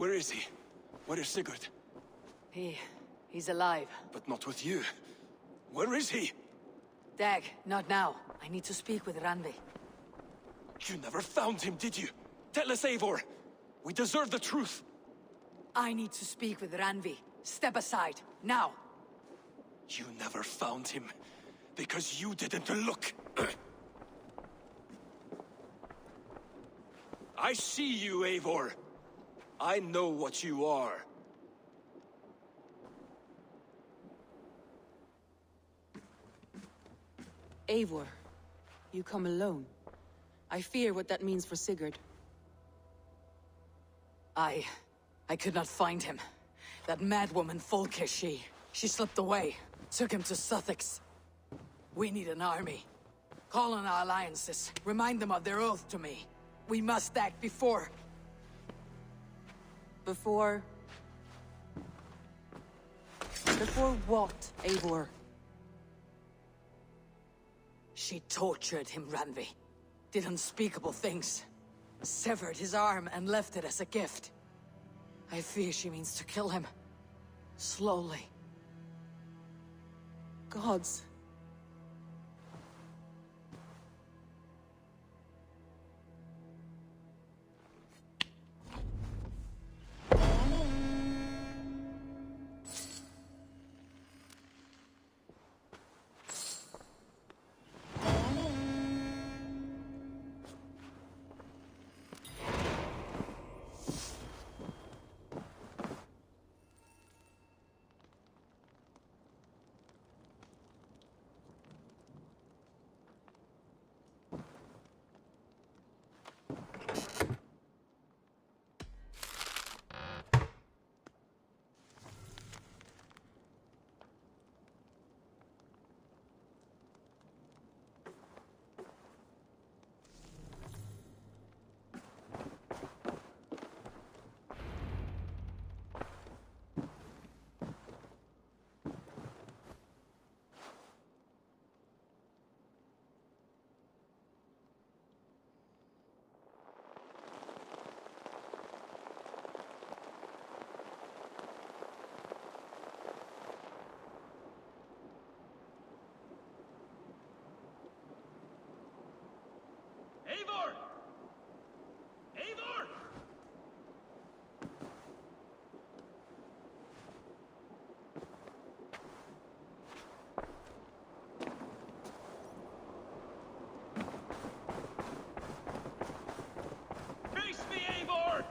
Where is he? Where is Sigurd? He's alive. But not with you. Where is he? Dag, not now. I need to speak with Randvi. You never found him, did you? Tell us, Eivor. We deserve the truth. I need to speak with Randvi. Step aside, now. You never found him, because you didn't look. I see you, Eivor. I know what you are. Eivor, you come alone. I fear what that means for Sigurd. I could not find him. That madwoman Folke, she slipped away. Took him to Sussex. We need an army. Call on our alliances. Remind them of their oath to me. We must act before... Before what, Eivor? She tortured him, Randvi. Did unspeakable things. Severed his arm and left it as a gift. I fear she means to kill him. Slowly. Gods. Eivor! Eivor! Face me, Eivor!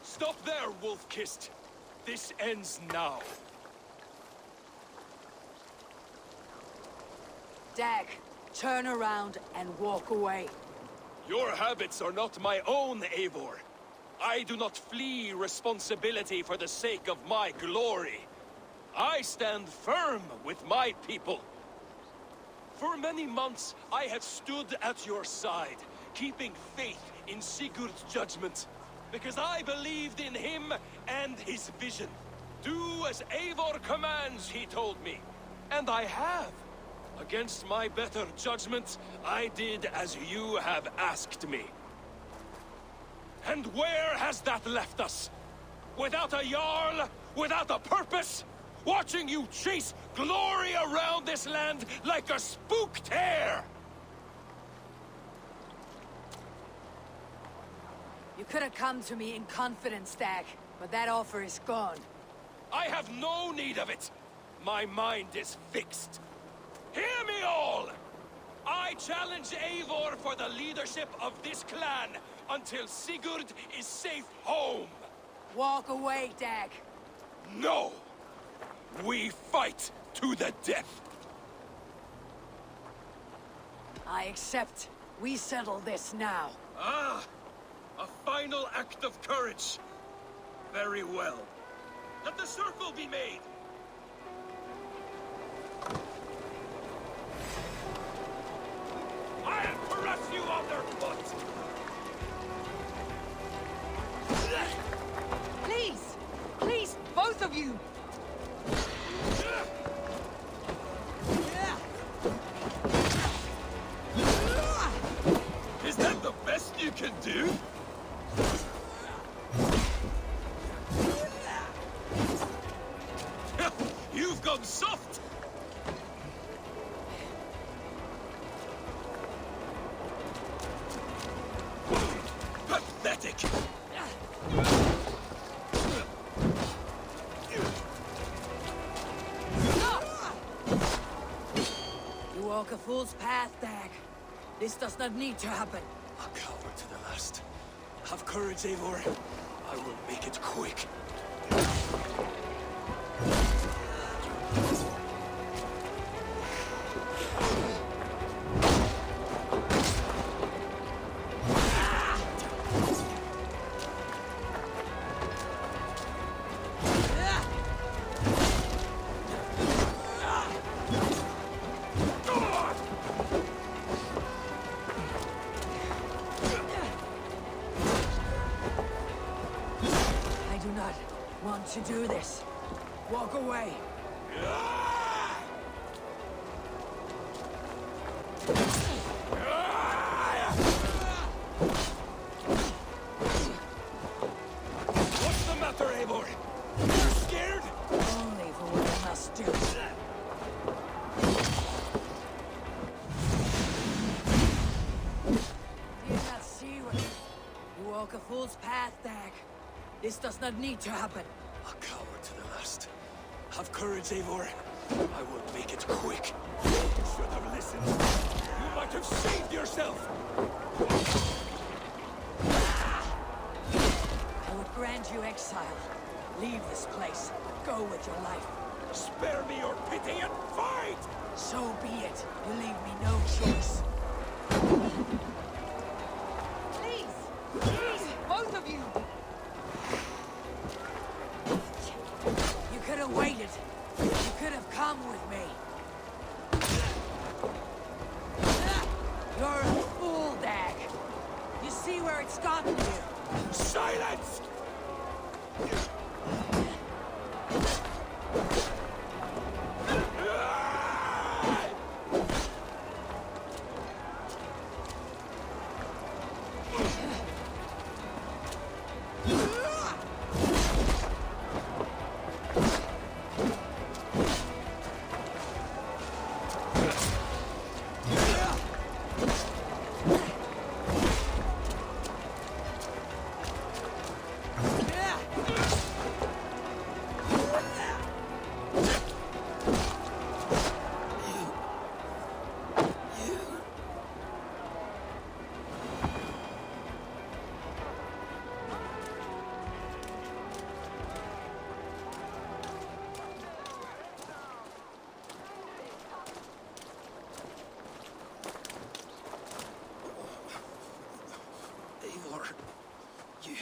Stop there, Wolf-Kissed! This ends now. Dag, turn around and walk away. Your habits are not my own, Eivor. I do not flee responsibility for the sake of my glory. I stand firm with my people. For many months, I have stood at your side, keeping faith in Sigurd's judgment. Because I believed in him and his vision. Do as Eivor commands, he told me. And I have. Against my better judgment, I did as you have asked me. And where has that left us? Without a Jarl? Without a purpose? Watching you chase glory around this land like a spooked hare! You could have come to me in confidence, Dag, but that offer is gone. I have no need of it! My mind is fixed. Hear me all! I challenge Eivor for the leadership of this clan until Sigurd is safe home! Walk away, Dag. No! We fight to the death! I accept. We settle this now. Ah! A final act of courage. Very well. Let the circle be made! I'll press you underfoot! Please! Please! Is that the best you can do? You've gone soft! Pathetic! You walk a fool's path, Dag. This does not need to happen. A coward to the last. Have courage, Eivor. I will make it quick. I do not want to do this. Walk away. What's the matter, Eivor? You're scared? Only for what I must do. Do you not see what... You walk a fool's path, Dag. This does not need to happen. A coward to the last. Have courage, Eivor. I will make it quick. You should have listened. You might have saved yourself. I would grant you exile. Leave this place. Go with your life. Spare me your pity and fight! So be it. You leave me no choice. Please! Please, both of you! You could have waited. You could have come with me. You're a fool, Dag. You see where it's gotten you. Silence! Eivor, you...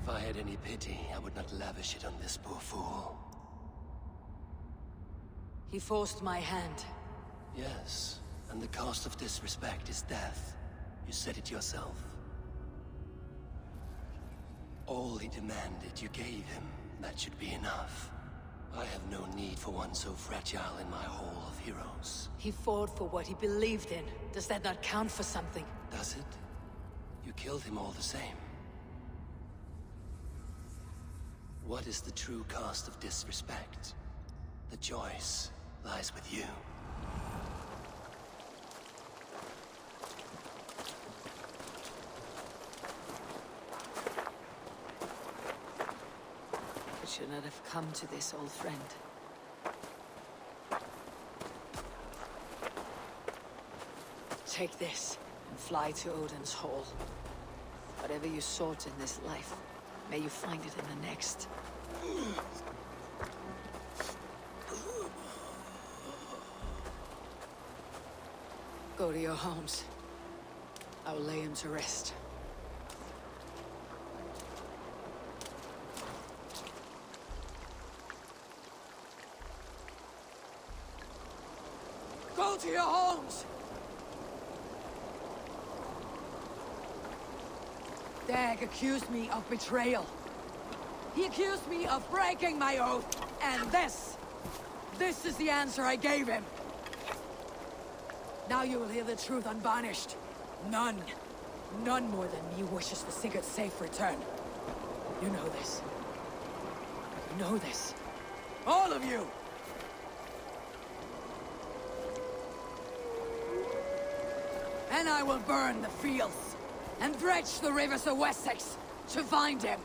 If I had any pity, I would not lavish it on this poor fool. He forced my hand. Yes, and the cost of disrespect is death. You said it yourself. All he demanded, you gave him. That should be enough. I have no need for one so fragile in my hall of heroes. He fought for what he believed in. Does that not count for something? Does it? You killed him all the same. What is the true cost of disrespect? The choice lies with you. It should not have come to this, old friend. Take this and fly to Odin's Hall. Whatever you sought in this life, may you find it in the next. Go to your homes. I will lay him to rest. Go to your homes! Dag accused me of betrayal. He accused me of breaking my oath, and this is the answer I gave him. Now you will hear the truth unvarnished. None more than me wishes for Sigurd's safe return. You know this. You know this. All of you! And I will burn the fields, and dredge the rivers of Wessex to find him.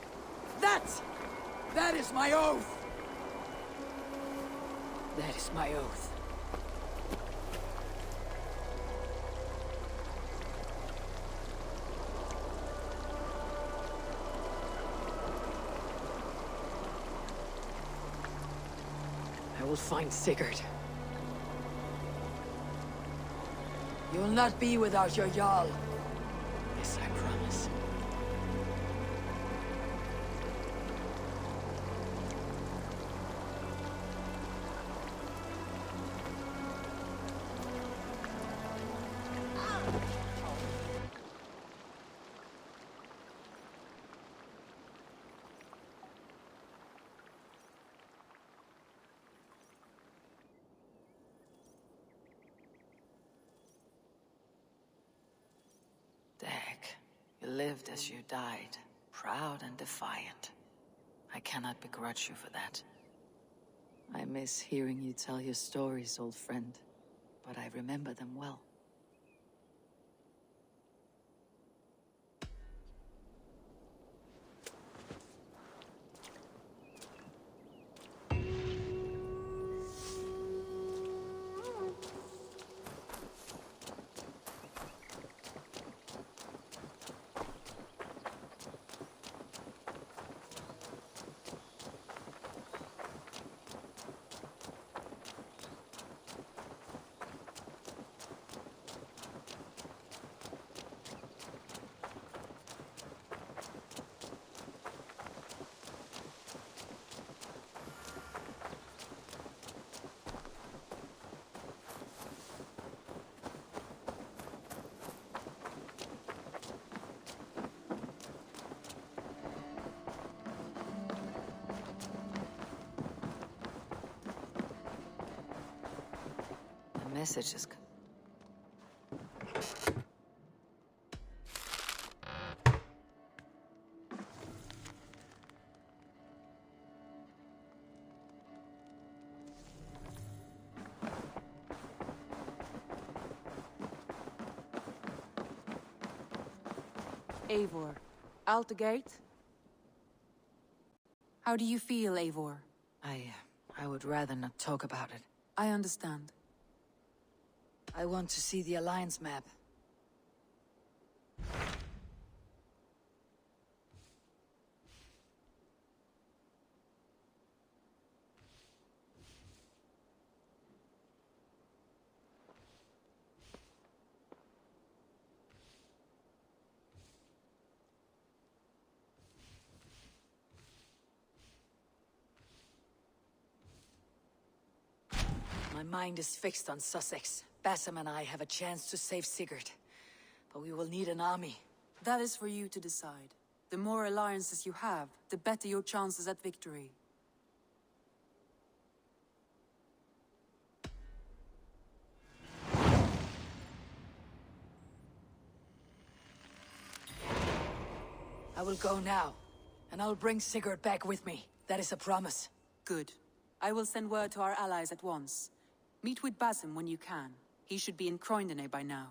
That is my oath! That is my oath. I will find Sigurd. You will not be without your Jarl. This I promise. Dag, you lived as you died, proud and defiant. I cannot begrudge you for that. I miss hearing you tell your stories, old friend, but I remember them well. Messages. Eivor, out the gate? How do you feel, Eivor? I would rather not talk about it. I understand. I want to see the Alliance map. My mind is fixed on Sussex. Basim and I have a chance to save Sigurd. But we will need an army. That is for you to decide. The more alliances you have, the better your chances at victory. I will go now, and I'll bring Sigurd back with me. That is a promise. Good. I will send word to our allies at once. Meet with Basim when you can. He should be in Croydon by now.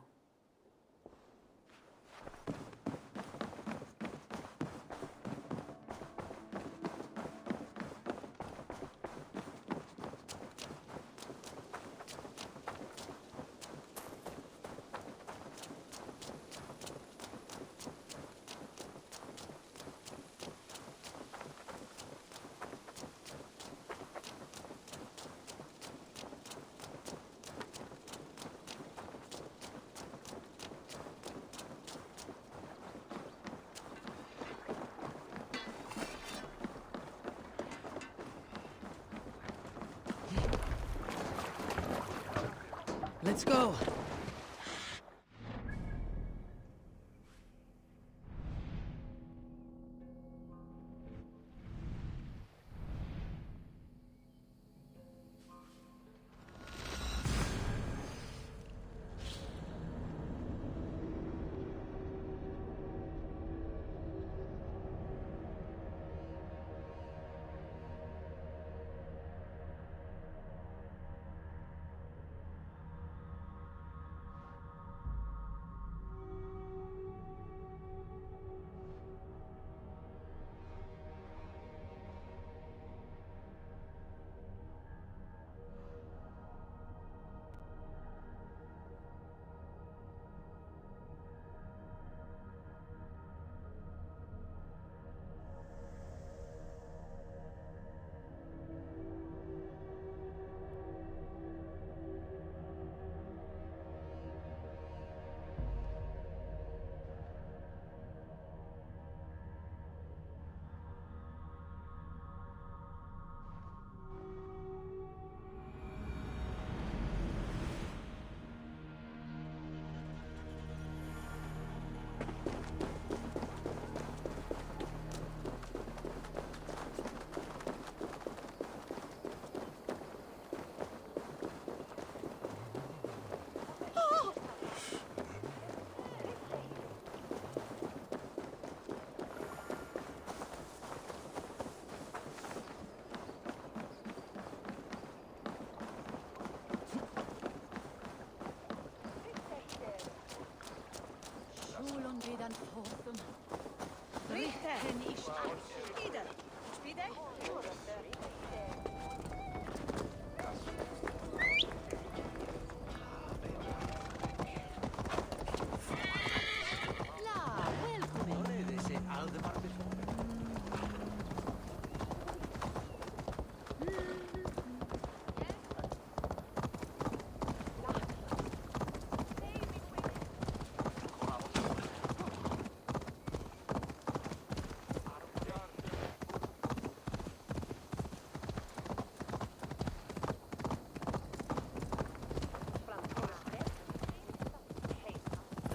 Let's go.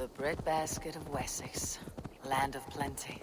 The breadbasket of Wessex, land of plenty.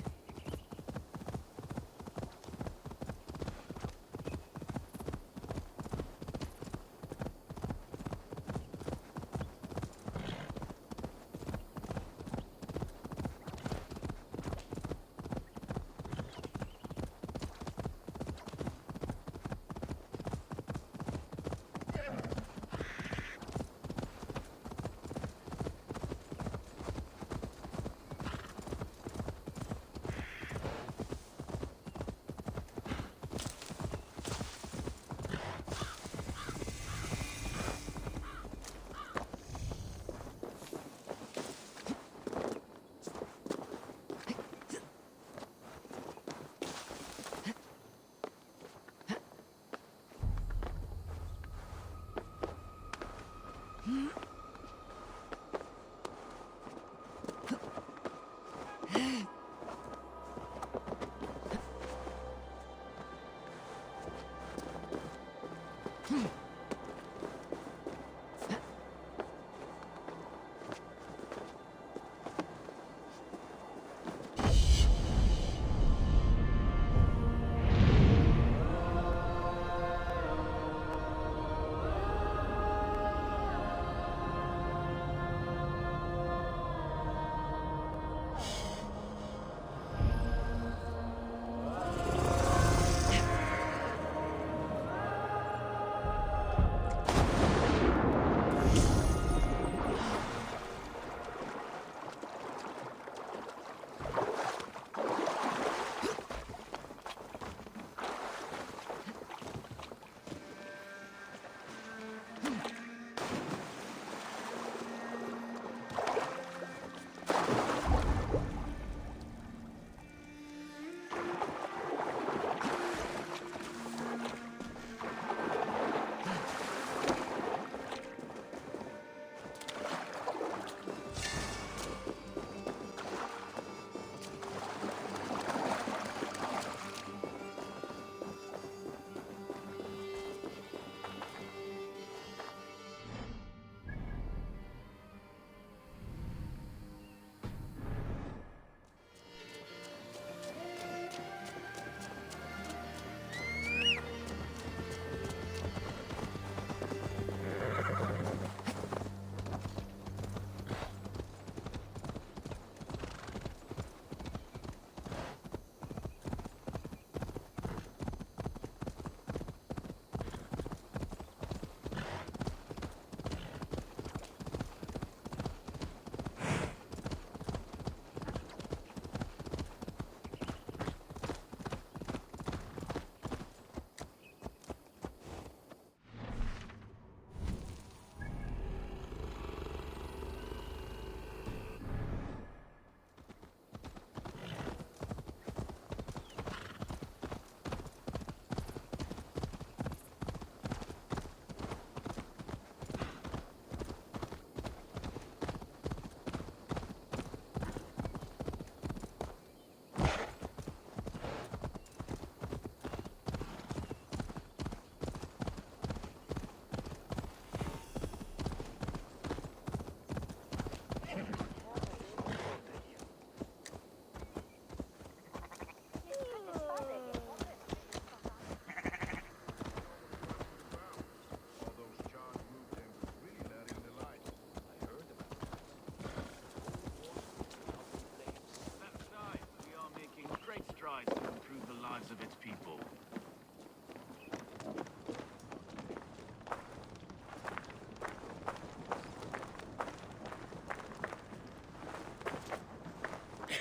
of its people.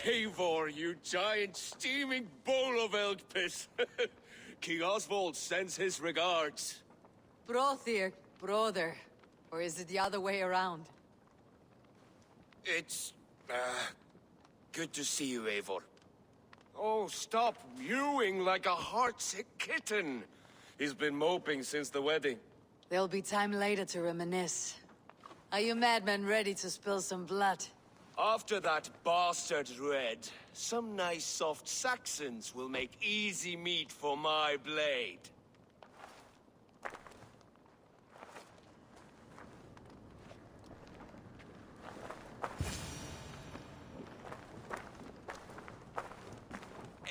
Eivor, you giant steaming bowl of elk piss. King Oswald sends his regards. Brothir, brother. Or is it the other way around? It's, good to see you, Eivor. Oh, stop mewing like a heartsick kitten. He's been moping since the wedding. There'll be time later to reminisce. Are you madmen ready to spill some blood? After that bastard Red, some nice soft Saxons will make easy meat for my blade.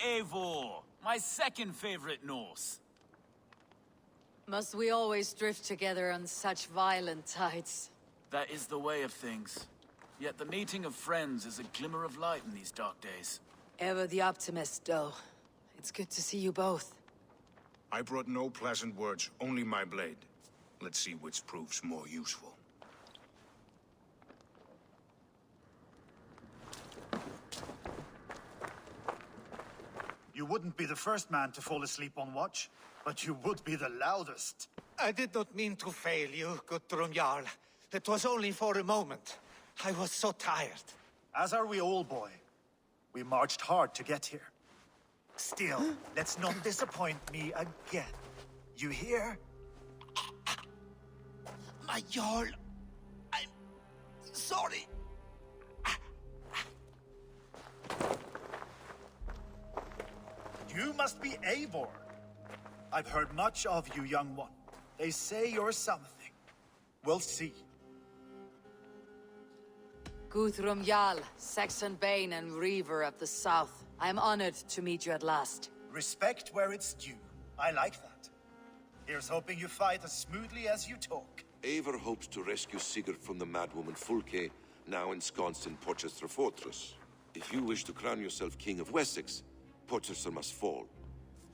Eivor, my second favorite Norse. Must we always drift together on such violent tides? That is the way of things. Yet the meeting of friends is a glimmer of light in these dark days. Ever the optimist, though. It's good to see you both. I brought no pleasant words, only my blade. Let's see which proves more useful. You wouldn't be the first man to fall asleep on watch, but you would be the loudest. I did not mean to fail you, Guthrum Jarl. It was only for a moment. I was so tired. As are we all, boy. We marched hard to get here. Still, let's not disappoint me again. You hear? My Jarl, I'm sorry. You must be Eivor. I've heard much of you, young one. They say you're something. We'll see. Guthrum Jarl, Saxon Bane and Reaver of the South. I am honored to meet you at last. Respect where it's due. I like that. Here's hoping you fight as smoothly as you talk. Eivor hopes to rescue Sigurd from the madwoman Fulke, now ensconced in Porchester Fortress. If you wish to crown yourself King of Wessex, Porchester must fall.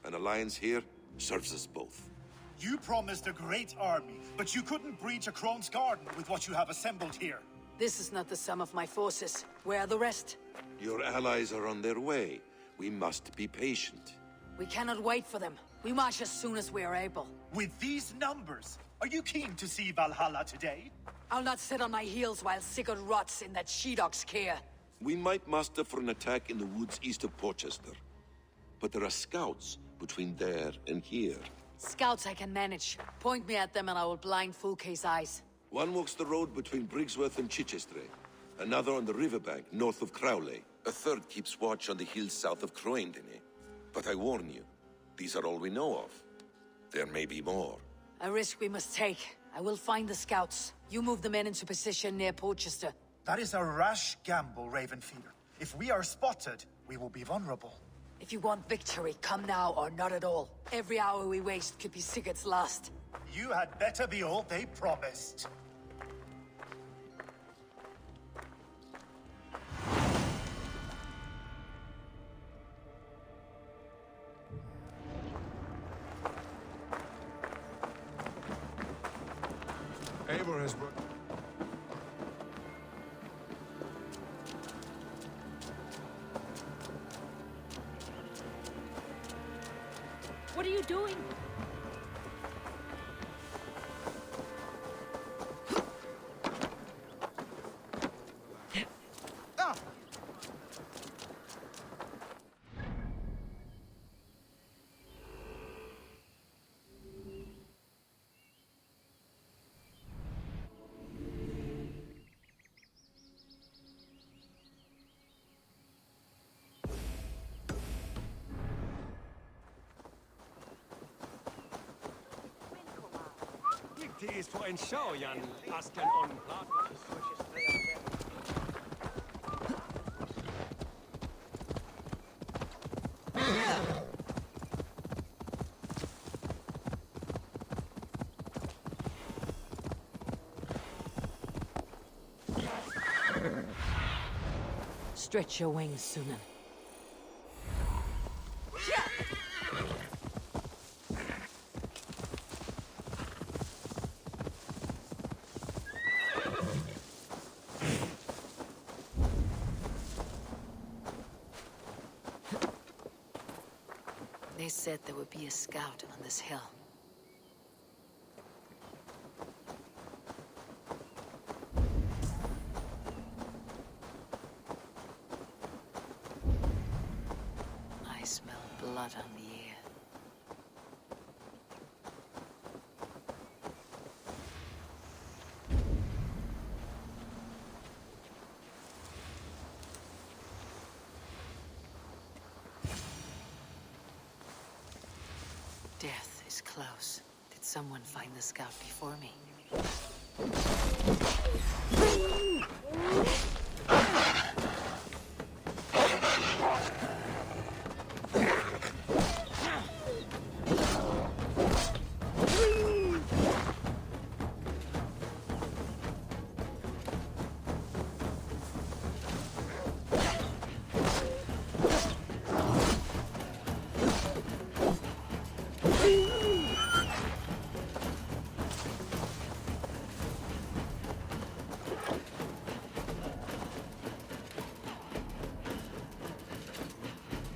An alliance here serves us both. You promised a great army, but you couldn't breach a Crone's garden with what you have assembled here. This is not the sum of my forces. Where are the rest? Your allies are on their way. We must be patient. We cannot wait for them. We march as soon as we are able. With these numbers, are you keen to see Valhalla today? I'll not sit on my heels while Sigurd rots in that she-dog's care. We might muster for an attack in the woods east of Porchester. But there are scouts between there and here. Scouts I can manage. Point me at them and I will blind Fulke's eyes. One walks the road between Briggsworth and Chichester. Another on the riverbank north of Crowley. A third keeps watch on the hills south of Croendene. But I warn you, these are all we know of. There may be more. A risk we must take. I will find the scouts. You move the men into position near Porchester. That is a rash gamble, Ravenfeeder. If we are spotted, we will be vulnerable. If you want victory, come now or not at all. Every hour we waste could be Sigurd's last. You had better be all they promised. Eivor has brought... What are you doing? Viktigt för en sörjan, askan on Stretch your wings, Sunan. They said there would be a scout on this hill. I smell blood on the air. Death is close. Did someone find the scout before me?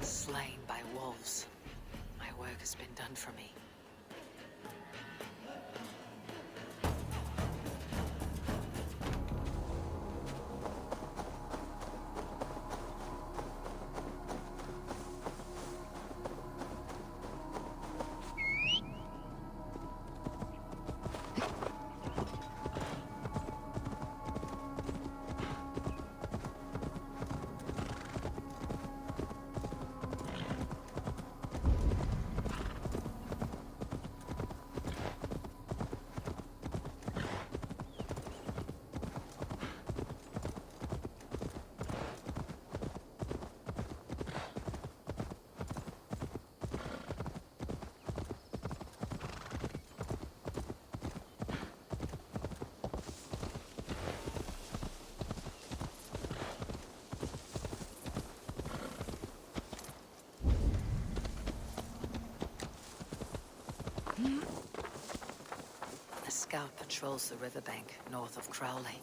Slain by wolves. My work has been done for me. A scout patrols the riverbank north of Crowley.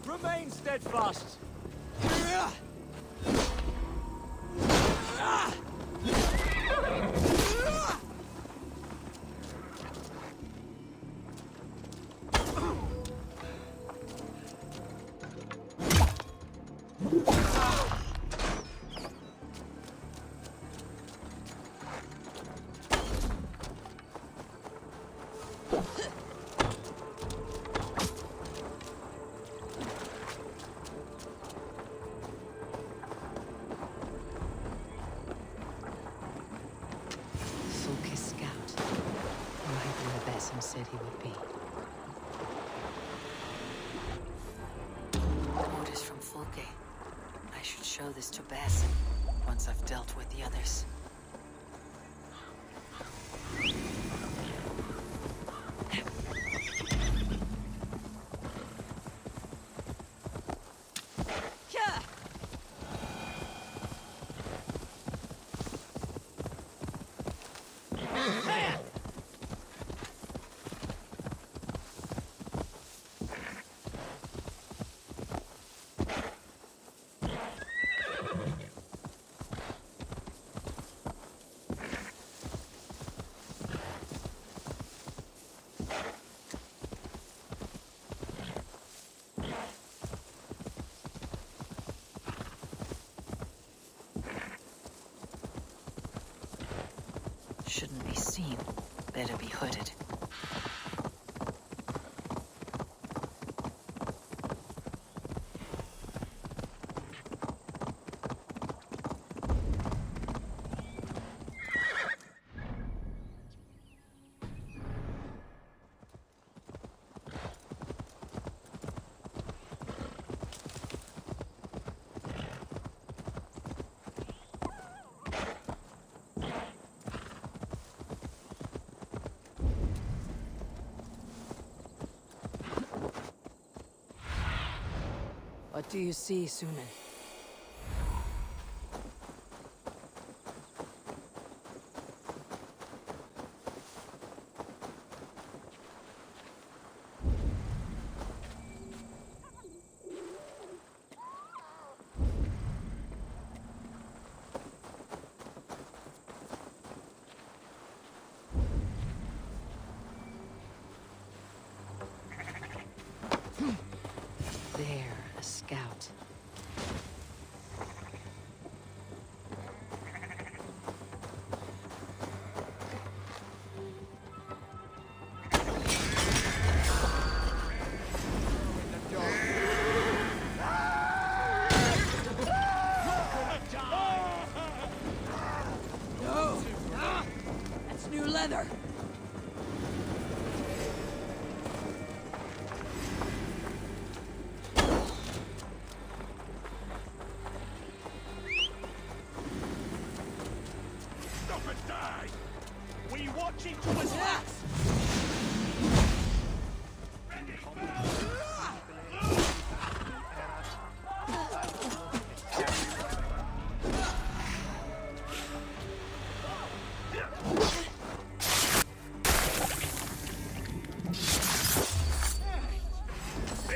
Remain steadfast. Said he would be. Orders from Fulke. I should show this to Basim once I've dealt with the others. Shouldn't be seen. Better be hooded. What do you see, Sunan? There, a scout. No! That's new leather! Stop and die! We watching to his backs!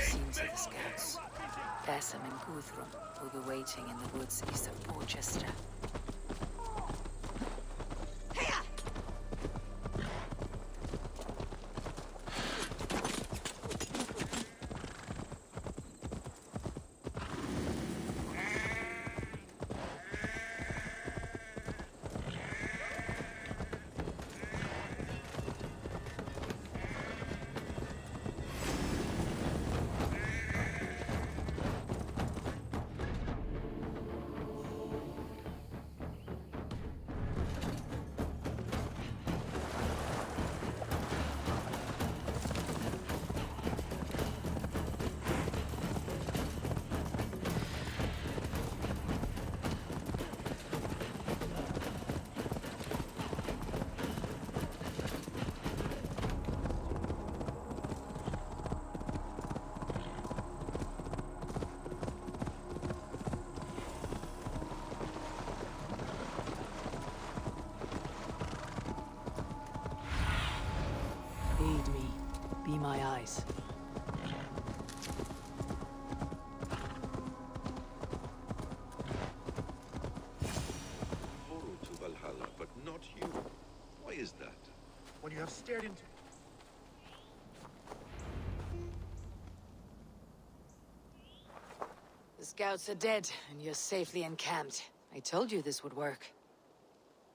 Seems of the scouts. Bassam and Guthrum will be waiting in the woods east of Porchester. Aid me. Be my eyes. Borrowed to Valhalla, but not you. Why is that? When you have stared into... The scouts are dead, and you're safely encamped. I told you this would work.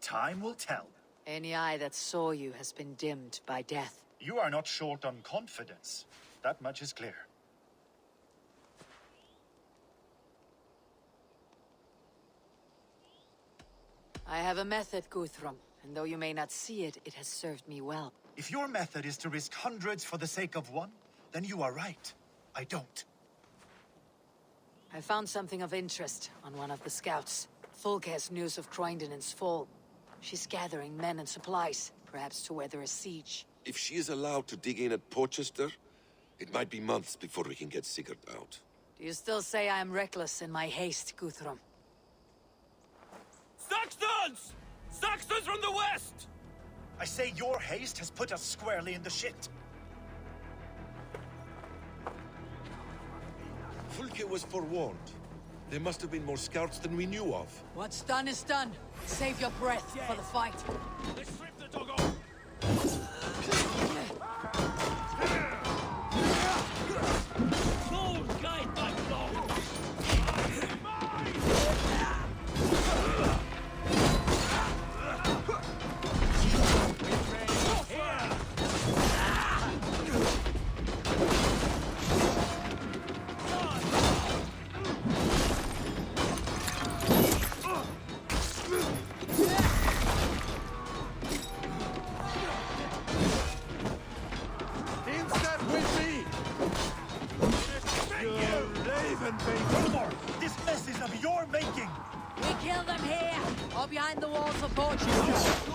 Time will tell. Any eye that saw you has been dimmed by death. You are not short on confidence. That much is clear. I have a method, Guthrum, and though you may not see it, it has served me well. If your method is to risk hundreds for the sake of one, then you are right. I don't. I found something of interest on one of the scouts. Fulke has news of Croinden's fall. She's gathering men and supplies, perhaps to weather a siege. If she is allowed to dig in at Porchester, it might be months before we can get Sigurd out. Do you still say I am reckless in my haste, Guthrum? Saxons! Saxons from the west! I say your haste has put us squarely in the shit. Fulke was forewarned. There must have been more scouts than we knew of. What's done is done. Save your breath for the fight. They stripped the dog off! Full guide back dog!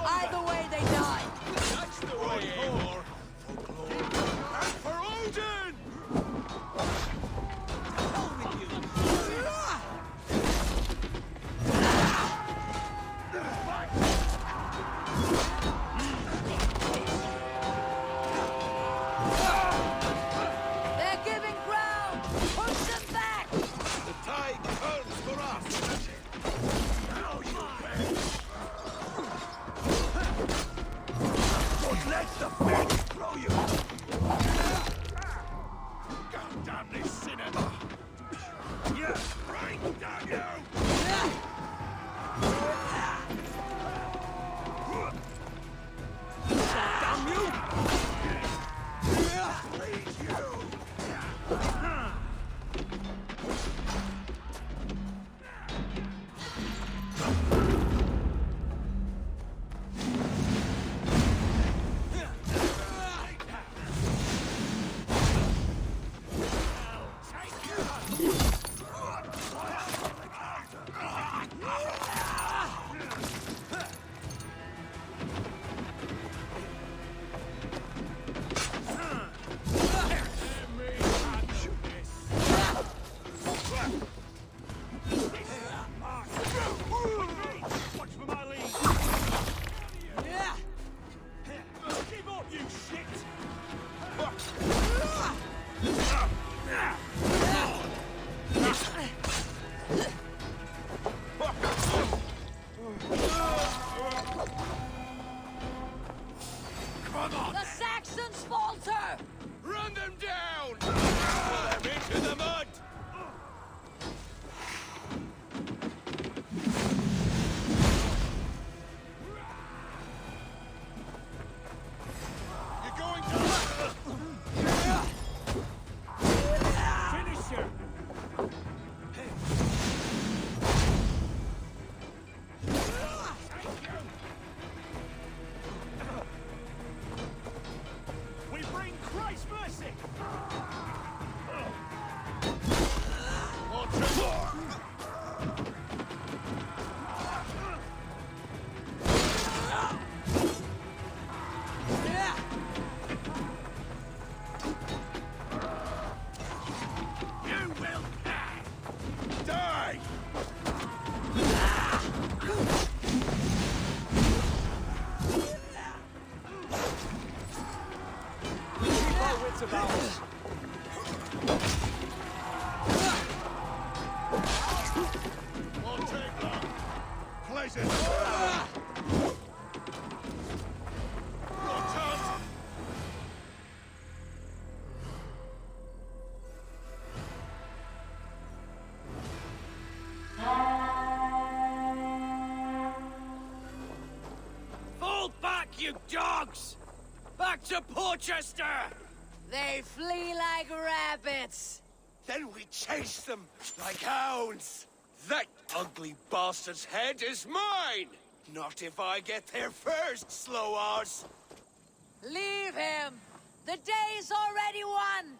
Either way, they die. That's the way, Eivor! For glory and for Odin! They're giving ground! Push them back! The tide turns for us! Now you bet! Don't let the fish throw you! God damn this sinner! Yeah, right, damn you! Damn you! Please, you! Watch for my lead! Give up, you shit! Come on! The Saxons falter! Run them down! Pull them into the mud! You're going to... Finish her! We bring Christ's mercy! You will die! Keep our wits about us. Won't take long. Places. Rotan! Fall back, you dogs! Back to Porchester! They flee like rabbits! Then we chase them like hounds. That ugly bastard's head is mine! Not if I get there first, slow arse! Leave him! The day's already won!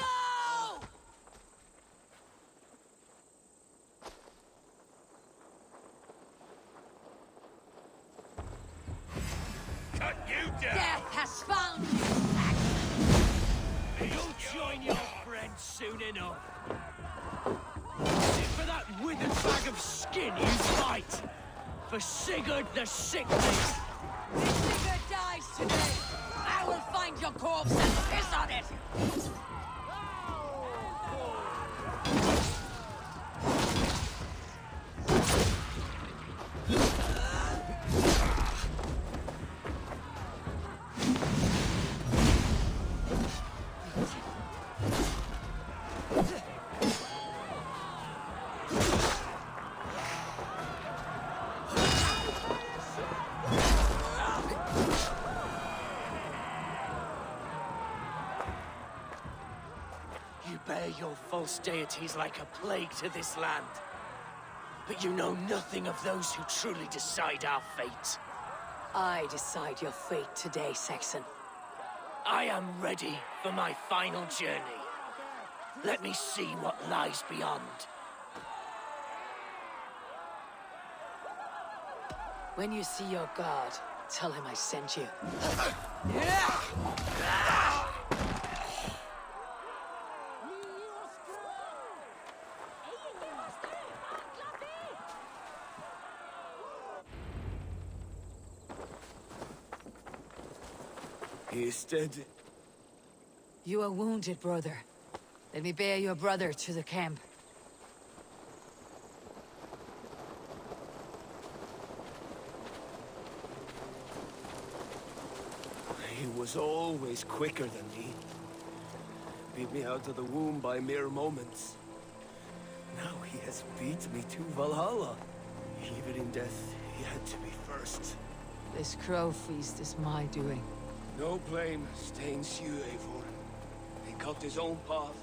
No! Cut you down! Death has found you, Saxon! You'll join your friends soon enough. Is it for that withered bag of skin you fight? For Sigurd the Sickness? If Sigurd dies today, I will find your corpse and piss on it! You bear your false deities like a plague to this land. But you know nothing of those who truly decide our fate. I decide your fate today, Saxon. I am ready for my final journey. Let me see what lies beyond. When you see your god, tell him I sent you. He is dead. You are wounded, brother. Let me bear your brother to the camp. He was always quicker than me. Beat me out of the womb by mere moments. Now he has beat me to Valhalla. Even in death, he had to be first. This crow feast is my doing. No blame stains you, Eivor. He cut his own path.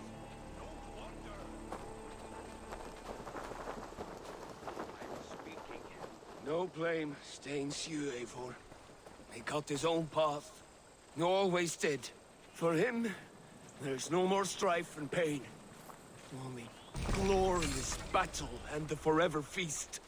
No blame stains you, Eivor. He cut his own path. No, always did. For him, there's no more strife and pain. Only glorious battle and the forever feast.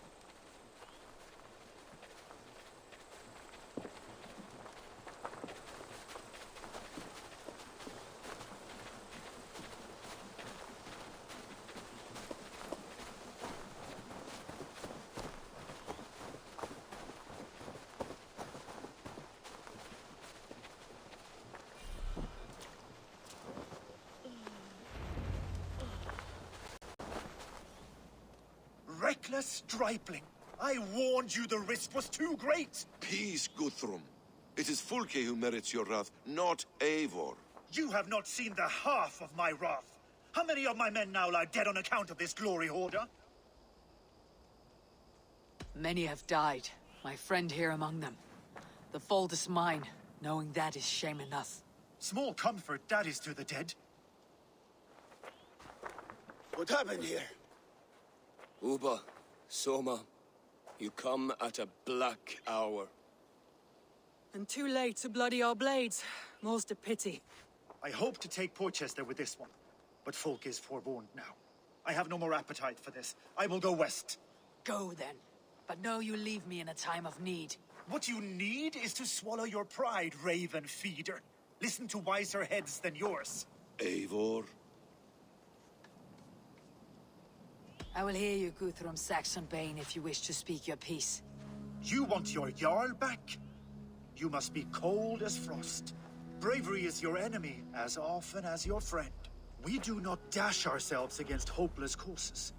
Reckless stripling! I warned you the risk was too great! Peace, Guthrum. It is Fulke who merits your wrath, not Eivor. You have not seen the half of my wrath. How many of my men now lie dead on account of this glory hoarder? Many have died, my friend here among them. The fault is mine, knowing that is shame enough. Small comfort that is to the dead. What happened here? Uba, Soma, you come at a black hour. And too late to bloody our blades. Most a pity. I hope to take Porchester with this one, but folk is forewarned now. I have no more appetite for this. I will go west. Go then, but know you leave me in a time of need. What you need is to swallow your pride, raven feeder. Listen to wiser heads than yours. Eivor? I will hear you, Guthrum Saxon-Bane, if you wish to speak your piece. You want your Jarl back? You must be cold as frost. Bravery is your enemy as often as your friend. We do not dash ourselves against hopeless courses.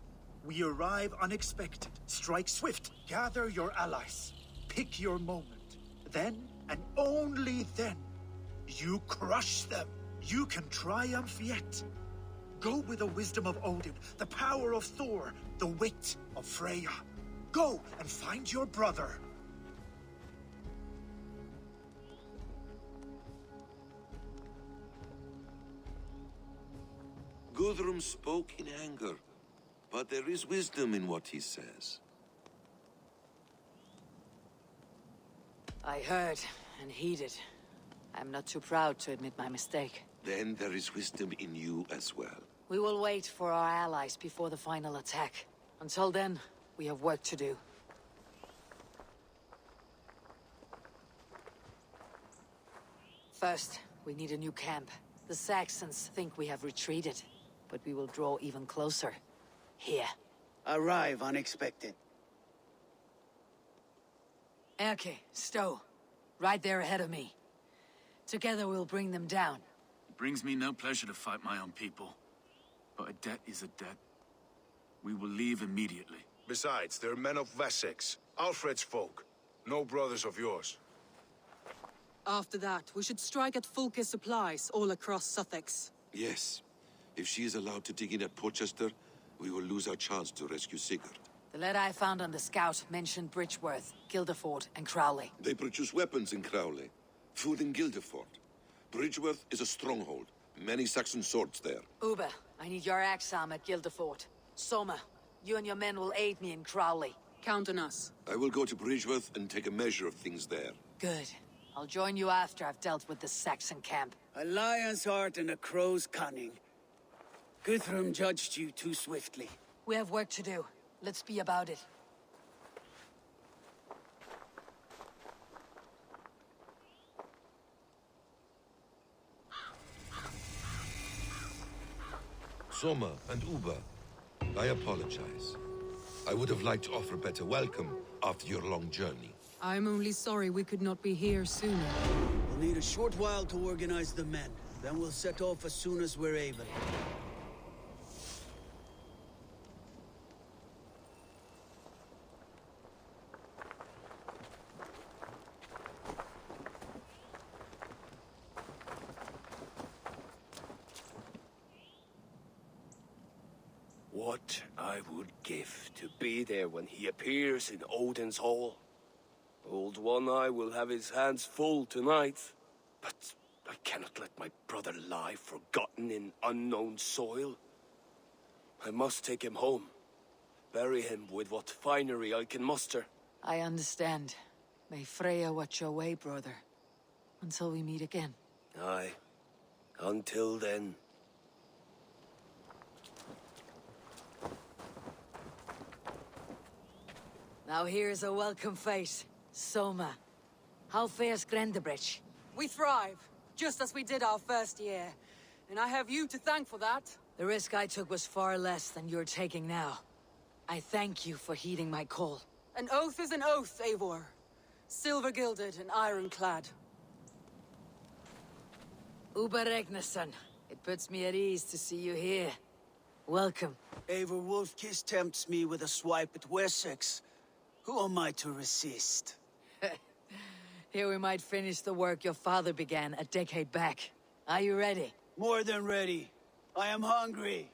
We arrive unexpected, strike swift, gather your allies, pick your moment. Then, and only then, you crush them. You can triumph yet. Go with the wisdom of Odin, the power of Thor, the wit of Freya. Go and find your brother. Guthrum spoke in anger, but there is wisdom in what he says. I heard and heeded. I'm not too proud to admit my mistake. Then there is wisdom in you as well. We will wait for our allies before the final attack. Until then, we have work to do. First, we need a new camp. The Saxons think we have retreated, but we will draw even closer. Here. Arrive unexpected. Erke, Stowe. Right there ahead of me. Together we'll bring them down. It brings me no pleasure to fight my own people. But a debt is a debt. We will leave immediately. Besides, they're men of Wessex, Alfred's folk. No brothers of yours. After that, we should strike at Fulke's supplies all across Sussex. Yes. If she is allowed to dig in at Porchester, we will lose our chance to rescue Sigurd. The letter I found on the scout mentioned Bridgeworth, Guildeford, and Crowley. They produce weapons in Crowley, food in Guildeford. Bridgeworth is a stronghold. Many Saxon swords there. Uber, I need your axe arm at Guildeford. Soma, you and your men will aid me in Crowley. Count on us. I will go to Bridgeworth and take a measure of things there. Good. I'll join you after I've dealt with the Saxon camp. A lion's heart and a crow's cunning. Guthrum judged you too swiftly. We have work to do. Let's be about it. Soma and Uber, I apologize. I would have liked to offer a better welcome after your long journey. I'm only sorry we could not be here sooner. We'll need a short while to organize the men. Then we'll set off as soon as we're able. What I would give to be there when he appears in Odin's Hall. Old One Eye will have his hands full tonight. But I cannot let my brother lie forgotten in unknown soil. I must take him home. Bury him with what finery I can muster. I understand. May Freya watch your way, brother. Until we meet again. Aye. Until then. Now here's a welcome face. Soma. How fares Grendebridge? We thrive, just as we did our first year. And I have you to thank for that. The risk I took was far less than you're taking now. I thank you for heeding my call. An oath is an oath, Eivor. Silver-gilded and ironclad. Uber Regnason. It puts me at ease to see you here. Welcome. Eivor Wolfkiss tempts me with a swipe at Wessex. Who am I to resist? Here we might finish the work your father began a decade back. Are you ready? More than ready. I am hungry.